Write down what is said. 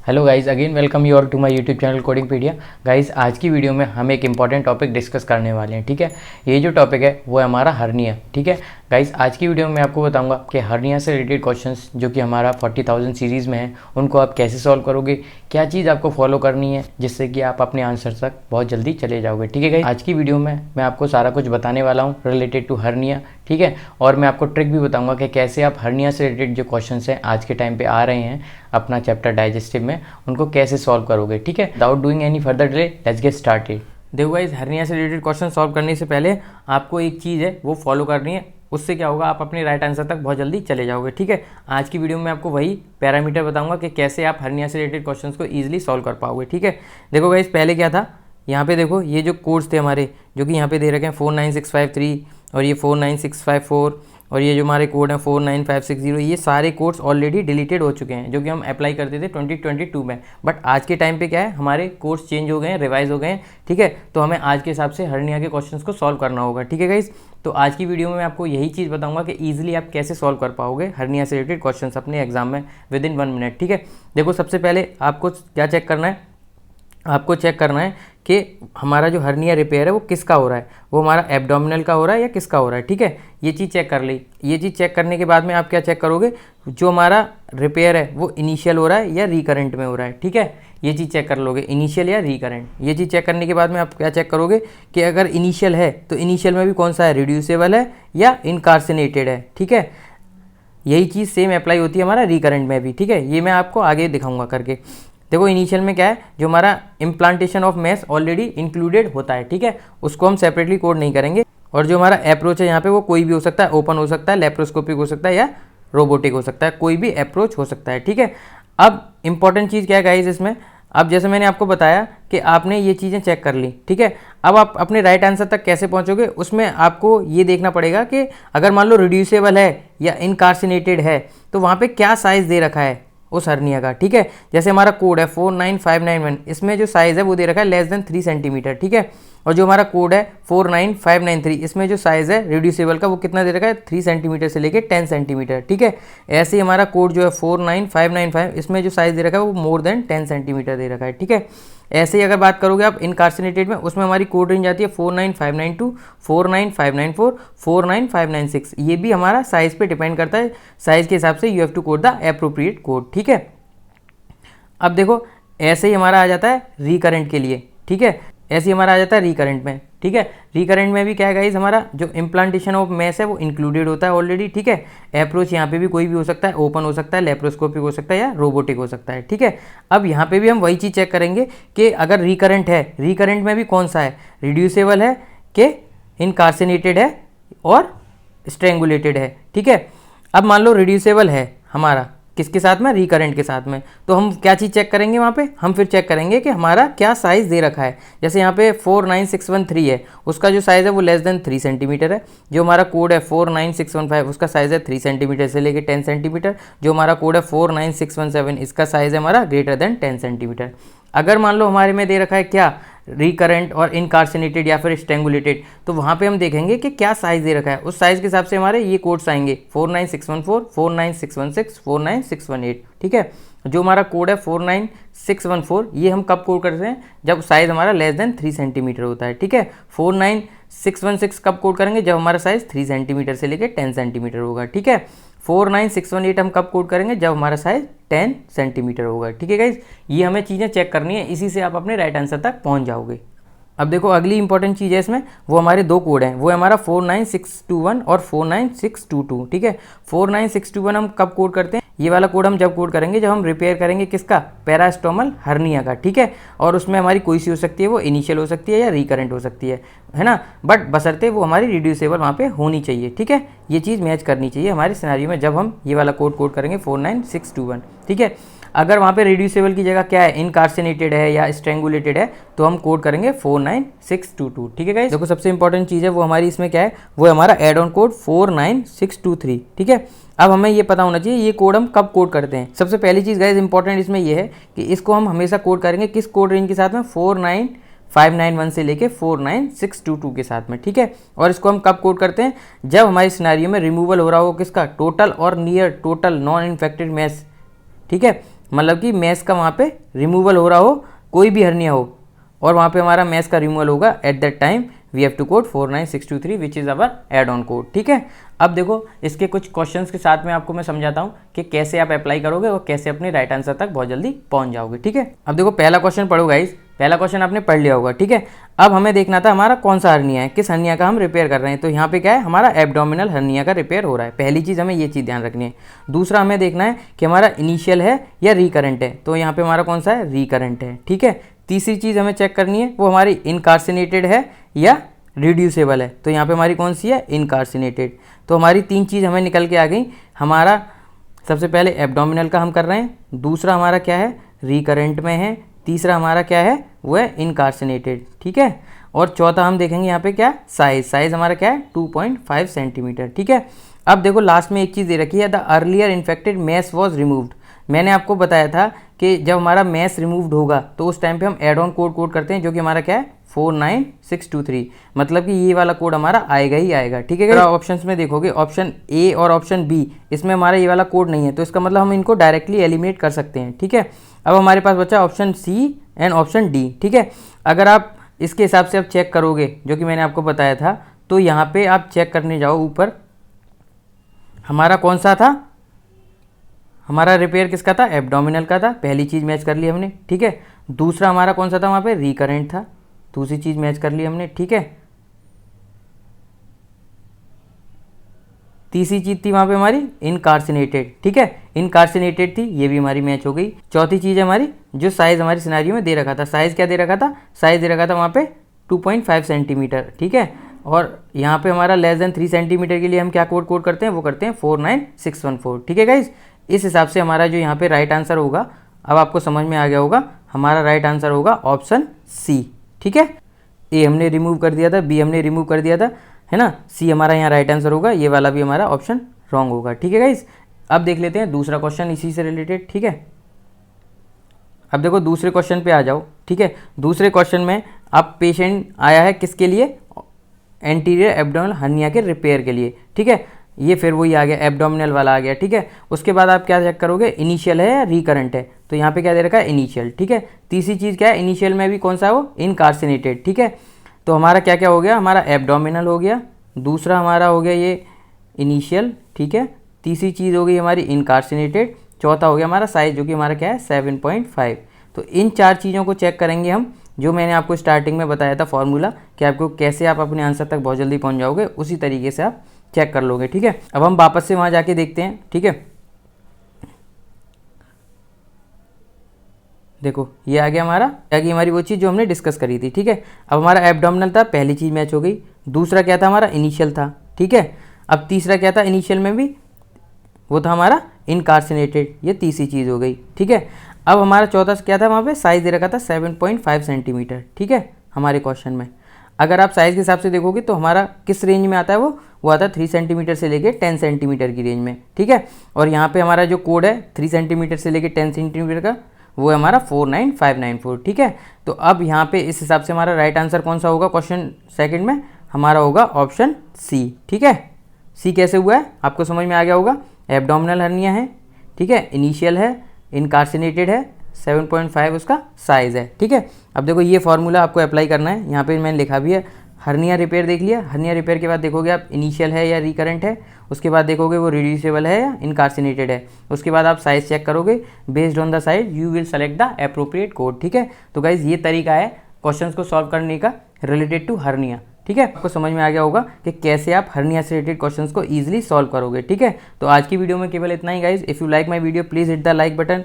Hello guys, again welcome you all to my YouTube channel Codingpedia. Guys, आज की video में हम एक इंपॉर्टेंट टॉपिक डिस्कस करने वाले हैं। ठीक है, ये जो टॉपिक है वो है हमारा हर्निया। ठीक है गाइस, आज की वीडियो में मैं आपको बताऊंगा कि हर्निया से रिलेटेड क्वेश्चंस जो कि हमारा 40,000 सीरीज़ में है उनको आप कैसे सॉल्व करोगे, क्या चीज़ आपको फॉलो करनी है जिससे कि आप अपने आंसर तक बहुत जल्दी चले जाओगे। ठीक है गाइस, आज की वीडियो में मैं आपको सारा कुछ बताने वाला हूँ रिलेटेड टू हर्निया। ठीक है, और मैं आपको ट्रिक भी बताऊंगा कि कैसे आप हर्निया से रिलेटेड जो क्वेश्चंस हैं आज के टाइम पे आ रहे हैं अपना चैप्टर डाइजेस्टिव में, उनको कैसे सॉल्व करोगे। ठीक है, without doing any further delay, let's get started. देखो गाइस, हर्निया से रिलेटेड क्वेश्चन सॉल्व करने से पहले आपको एक चीज़ है वो फॉलो करनी है। उससे क्या होगा, आप अपने राइट आंसर तक बहुत जल्दी चले जाओगे। ठीक है, आज की वीडियो में आपको वही पैरामीटर बताऊंगा कि कैसे आप हर्निया से रिलेटेड क्वेश्चंस को ईजिली सॉल्व कर पाओगे। ठीक है, देखो गाइस, पहले क्या था, यहाँ पे देखो ये जो कोड्स थे हमारे जो कि यहाँ पे दे रखे हैं 49653 और ये 49654 और ये जो हमारे कोड हैं 49560, ये सारे कोड्स ऑलरेडी डिलीटेड हो चुके हैं जो कि हम अप्लाई करते थे 2022 में। बट आज के टाइम पे क्या है, हमारे कोड्स चेंज हो गए हैं, रिवाइज हो गए हैं। ठीक है, तो हमें आज के हिसाब से हर्निया के क्वेश्चंस को सॉल्व करना होगा। ठीक है गाइस, तो आज की वीडियो में मैं आपको यही चीज़ बताऊंगा कि ईजिली आप कैसे सॉल्व कर पाओगे हर्निया से रिलेटेड क्वेश्चंस अपने एग्जाम में विद इन 1 मिनट। ठीक है, देखो सबसे पहले आपको क्या चेक करना है, आपको चेक करना है कि हमारा जो हर्निया रिपेयर है वो किसका हो रहा है, वो हमारा एब्डोमिनल का हो रहा है या किसका हो रहा है। ठीक है, ये चीज़ चेक कर ली। ये चीज़ चेक करने के बाद में आप क्या चेक करोगे, जो हमारा रिपेयर है वो इनिशियल हो रहा है या रिकरेंट में हो रहा है। ठीक है, ये चीज़ चेक कर लोगे, इनिशियल या रिकरेंट। ये चीज़ चेक करने के बाद में आप क्या चेक करोगे कि अगर इनिशियल है तो इनिशियल में भी कौन सा है, रिड्यूसेबल है या इनकार्सिनेटेड है। ठीक है, यही चीज़ सेम अप्लाई होती है हमारा रिकरेंट में भी। ठीक है, ये मैं आपको आगे दिखाऊंगा करके। देखो इनिशियल में क्या है, जो हमारा implantation of mass already included होता है। ठीक है, उसको हम सेपरेटली कोड नहीं करेंगे। और जो हमारा अप्रोच है यहाँ पे वो कोई भी हो सकता है, ओपन हो सकता है, लेप्रोस्कोपिक हो सकता है या रोबोटिक हो सकता है, कोई भी अप्रोच हो सकता है। ठीक है, अब इंपॉर्टेंट चीज़ क्या है गाइस इसमें, अब जैसे मैंने आपको बताया कि आपने ये चीज़ें चेक कर ली। ठीक है, अब आप अपने राइट आंसर तक कैसे पहुँचोगे, उसमें आपको ये देखना पड़ेगा कि अगर मान लो रिड्यूसेबल है या इनकार्सिनेटेड है तो वहाँ पे क्या साइज़ दे रखा है उस हर्निया का। ठीक है, जैसे हमारा कोड है 49591, इसमें जो साइज़ है वो दे रखा है लेस देन 3 सेंटीमीटर। ठीक है, और जो हमारा कोड है 49593, इसमें जो साइज़ है रिड्यूसेबल का वो कितना दे रखा है, 3 सेंटीमीटर से लेके 10 सेंटीमीटर। ठीक है, ऐसे ही हमारा कोड जो है 49595, इसमें जो साइज़ दे रखा है वो मोर देन 10 सेंटीमीटर दे रखा है। ठीक है, ऐसे ही अगर बात करोगे आप इनकार्सिनेटेड में, उसमें हमारी कोड रेंज आती है 49592, 49594, 49596। ये भी हमारा साइज़ पे डिपेंड करता है, साइज़ के हिसाब से you have to code the appropriate code. ठीक है, अब देखो ऐसे ही हमारा आ जाता है रिकरेंट के लिए। ठीक है, ऐसे ही हमारा आ जाता है रिकरेंट में। ठीक है, रिकरेंट में भी क्या है गाइस, हमारा जो इम्प्लांटेशन ऑफ मैस है वो इंक्लूडेड होता है ऑलरेडी। ठीक है, अप्रोच यहाँ पे भी कोई भी हो सकता है, ओपन हो सकता है, लेप्रोस्कोपिक हो सकता है या रोबोटिक हो सकता है। ठीक है, अब यहाँ पे भी हम वही चीज़ चेक करेंगे कि अगर रिकरेंट है, रिकरेंट में भी कौन सा है, रिड्यूसेबल है कि इनकार्सिनेटेड है और स्ट्रेंगुलेटेड है। ठीक है, अब मान लो रिड्यूसेबल है हमारा किसके साथ में, रिकरेंट के साथ में, तो हम क्या चीज़ चेक करेंगे वहाँ पे, हम फिर चेक करेंगे कि हमारा क्या साइज़ दे रखा है। जैसे यहाँ पे 49613 है, उसका जो साइज़ है वो लेस देन 3 सेंटीमीटर है। जो हमारा कोड है 49615, उसका साइज़ है 3 सेंटीमीटर से लेके 10 सेंटीमीटर। जो हमारा कोड है 49617, इसका साइज़ है हमारा ग्रेटर देन 10 सेंटीमीटर। अगर मान लो हमारे में दे रखा है क्या, रिकरेंट और इनकार्सिनेटेड या फिर स्ट्रेंगुलेटेड, तो वहाँ पे हम देखेंगे कि क्या साइज़ दे रखा है, उस साइज़ के हिसाब से हमारे ये कोड्स आएंगे 49614, 49616, 49618। ठीक है, जो हमारा कोड है 49614, ये हम कब कोड करते हैं, जब साइज़ हमारा लेस देन 3 सेंटीमीटर होता है। ठीक है, 49616 कब कोड करेंगे, जब हमारा साइज़ 3 सेंटीमीटर से लेकर 10 सेंटीमीटर होगा। ठीक है, 49618 हम कब कोड करेंगे, जब हमारा साइज 10 सेंटीमीटर होगा। ठीक है गाइज, ये हमें चीज़ें चेक करनी है, इसी से आप अपने राइट आंसर तक पहुंच जाओगे। अब देखो अगली इंपॉर्टेंट चीज़ है इसमें, वो हमारे दो कोड हैं, वो है हमारा 49621 और 49622। ठीक है, 49621 हम कब कोड करते हैं, ये वाला कोड हम जब कोड करेंगे जब हम रिपेयर करेंगे किसका, पेरास्टोमल हर्निया का। ठीक है, और उसमें हमारी कोई सी हो सकती है, वो इनिशियल हो सकती है या रिकरेंट हो सकती है ना, बट बशर्ते वो हमारी रिड्यूसेबल वहाँ पे होनी चाहिए। ठीक है, ये चीज़ मैच करनी चाहिए हमारे सिनेरियो में जब हम ये वाला कोड करेंगे 49621। ठीक है, अगर वहाँ पे रिड्यूसेबल की जगह क्या है, इनकार्सिनेटेड है या स्ट्रेंगुलेटेड है, तो हम कोड करेंगे 49622। ठीक है गाइस, देखो सबसे इंपॉर्टेंट चीज़ है वो हमारी इसमें क्या है, वो है हमारा एड ऑन कोड 49623। ठीक है, अब हमें ये पता होना चाहिए ये कोड हम कब कोड करते हैं। सबसे पहली चीज़ गाइस इंपॉर्टेंट इसमें ये है कि इसको हम हमेशा कोड करेंगे किस कोड रेंज के साथ में, 49591 से लेके 49622 के साथ में। ठीक है, और इसको हम कब कोड करते हैं, जब हमारे सिनेरियो में रिमूवल हो रहा हो किसका, टोटल और near total non infected mass. ठीक है, मतलब कि मैस का वहाँ पे रिमूवल हो रहा हो, कोई भी हर्निया हो और वहाँ पे हमारा मैस का रिमूवल होगा, at that time we have to code 49623 which is our add on code. ठीक है, अब देखो इसके कुछ क्वेश्चंस के साथ में आपको मैं समझाता हूँ कि कैसे आप अप्लाई करोगे और कैसे अपने राइट आंसर तक बहुत जल्दी पहुँच जाओगे। ठीक है, अब देखो पहला क्वेश्चन पढ़ो गाइस, पहला क्वेश्चन आपने पढ़ लिया होगा। ठीक है, अब हमें देखना था हमारा कौन सा हर्निया है, किस हर्निया का हम रिपेयर कर रहे हैं। तो यहाँ पे क्या है, हमारा एब्डोमिनल हर्निया का रिपेयर हो रहा है। पहली चीज़ हमें ये चीज़ ध्यान रखनी है। दूसरा हमें देखना है कि हमारा इनिशियल है या रिकरेंट है। तो यहाँ पे हमारा कौन सा है, रिकरेंट है। ठीक है, तीसरी चीज़ हमें चेक करनी है वो हमारी इनकार्सिनेटेड है या रिड्यूसेबल है। तो यहाँ पे हमारी कौन सी है, इनकार्सिनेटेड। तो हमारी तीन चीज़ हमें निकल के आ गई। हमारा सबसे पहले एब्डोमिनल का हम कर रहे हैं, दूसरा हमारा क्या है, रिकरेंट में है, तीसरा हमारा क्या है, वो है इनकार्सिनेटेड। ठीक है, और चौथा हम देखेंगे यहाँ पे क्या, साइज हमारा क्या है, 2.5 सेंटीमीटर। ठीक है, अब देखो लास्ट में एक चीज़ दे रखी है, the earlier infected mass was removed. मैंने आपको बताया था कि जब हमारा मैस रिमूव्ड होगा तो उस टाइम पे हम एड ऑन कोड करते हैं, जो कि हमारा क्या है, 49623। मतलब कि ये वाला कोड हमारा आएगा ही आएगा। ठीक है, ऑप्शंस में देखोगे ऑप्शन ए और ऑप्शन बी, इसमें हमारा ये वाला कोड नहीं है, तो इसका मतलब हम इनको डायरेक्टली एलिमिनेट कर सकते हैं। ठीक है, अब हमारे पास बचा option C and option D. ठीक है, अगर आप इसके हिसाब से आप चेक करोगे जो कि मैंने आपको बताया था, तो यहाँ पे आप चेक करने जाओ ऊपर, हमारा कौन सा था, हमारा रिपेयर किसका था, एब्डोमिनल का था। पहली चीज़ मैच कर ली हमने। ठीक है, दूसरा हमारा कौन सा था, वहाँ पे रिकरेंट था, दूसरी चीज़ मैच कर ली हमने। ठीक है, तीसरी चीज़ थी वहाँ पे हमारी इनकार्सिनेटेड। ठीक है, इनकार्सिनेटेड थी, ये भी हमारी मैच हो गई। चौथी चीज़ है हमारी जो साइज़ हमारी सिनेरियो में दे रखा था, साइज़ क्या दे रखा था, साइज़ दे रखा था वहाँ पे 2.5 सेंटीमीटर। ठीक है, और यहाँ पे हमारा लेस देन 3 सेंटीमीटर के लिए हम क्या कोड करते हैं, वो करते हैं 49614। ठीक है गाइज, इस हिसाब से हमारा जो यहाँ पे राइट आंसर होगा, अब आपको समझ में आ गया होगा, हमारा राइट आंसर होगा ऑप्शन सी। ठीक है, ए हमने रिमूव कर दिया था, बी हमने रिमूव कर दिया था, है ना, सी हमारा यहाँ राइट आंसर होगा, ये वाला भी हमारा ऑप्शन रॉन्ग होगा। ठीक है गाइज, अब देख लेते हैं दूसरा क्वेश्चन इसी से रिलेटेड। ठीक है, अब देखो दूसरे क्वेश्चन पे आ जाओ। ठीक है, दूसरे क्वेश्चन में अब पेशेंट आया है किसके लिए, एंटीरियर एब्डोमिनल हर्निया के रिपेयर के लिए। ठीक है, ये फिर वही आ गया, एब्डोमिनल वाला आ गया। ठीक है, उसके बाद आप क्या चेक करोगे, इनिशियल है या रिकरेंट है। तो यहाँ पे क्या दे रखा है, इनिशियल। ठीक है, तीसरी चीज़ क्या है, इनिशियल में भी कौन सा है वो, इनकार्सिनेटेड। ठीक है, तो हमारा क्या क्या हो गया, हमारा एब्डोमिनल हो गया, दूसरा हमारा हो गया ये इनिशियल। ठीक है, तीसरी चीज़ हो गई हमारी इनकार्सिनेटेड, चौथा हो गया हमारा साइज जो कि हमारा क्या है 7.5। तो इन चार चीज़ों को चेक करेंगे हम, जो मैंने आपको स्टार्टिंग में बताया था फॉर्मूला कि आपको कैसे आप अपने आंसर तक बहुत जल्दी पहुंच जाओगे, उसी तरीके से आप चेक कर लोगे। ठीक है, अब हम वापस से वहाँ जाके देखते हैं। ठीक है, देखो ये आ गया हमारा, आगे हमारी वो चीज़ जो हमने डिस्कस करी थी। ठीक है, अब हमारा एब्डोमिनल था, पहली चीज़ मैच हो गई। दूसरा क्या था, हमारा इनिशियल था। ठीक है, अब तीसरा क्या था, इनिशियल में भी वो था हमारा इनकार्सिनेटेड, ये तीसरी चीज़ हो गई। ठीक है, अब हमारा चौथा क्या था, वहाँ पे साइज़ दे रखा था 7.5 सेंटीमीटर। ठीक है, हमारे क्वेश्चन में अगर आप साइज़ के हिसाब से देखोगे तो हमारा किस रेंज में आता है, वो आता है 3 सेंटीमीटर से लेके 10 सेंटीमीटर की रेंज में। ठीक है, और यहाँ पे हमारा जो कोड है 3 सेंटीमीटर से लेके 10 सेंटीमीटर का, वो है हमारा 49594। ठीक है, तो अब यहाँ पे इस हिसाब से हमारा राइट आंसर कौन सा होगा, क्वेश्चन सेकंड में हमारा होगा ऑप्शन सी। ठीक है, सी कैसे हुआ है आपको समझ में आ गया होगा, एब्डोमिनल हर्निया है। ठीक है, इनिशियल है, इनकार्सिनेटेड है, 7.5 उसका साइज़ है। ठीक है, अब देखो ये फार्मूला आपको अप्लाई करना है, यहाँ पे मैंने लिखा भी है। हर्निया रिपेयर देख लिया, हर्निया रिपेयर के बाद देखोगे आप इनिशियल है या रिकरेंट है, उसके बाद देखोगे वो रिड्यूसेबल है या इनकार्सिनेटेड है, उसके बाद आप साइज़ चेक करोगे, based on the size you will select the appropriate code. ठीक है, तो गाइज ये तरीका है क्वेश्चंस को सॉल्व करने का रिलेटेड टू हर्निया। ठीक है, आपको समझ में आ गया होगा कि कैसे आप हर्निया से रिलेटेड क्वेश्चंस को इजीली सॉल्व करोगे। ठीक है, तो आज की वीडियो में केवल इतना ही guys. If you like my video please hit the like button.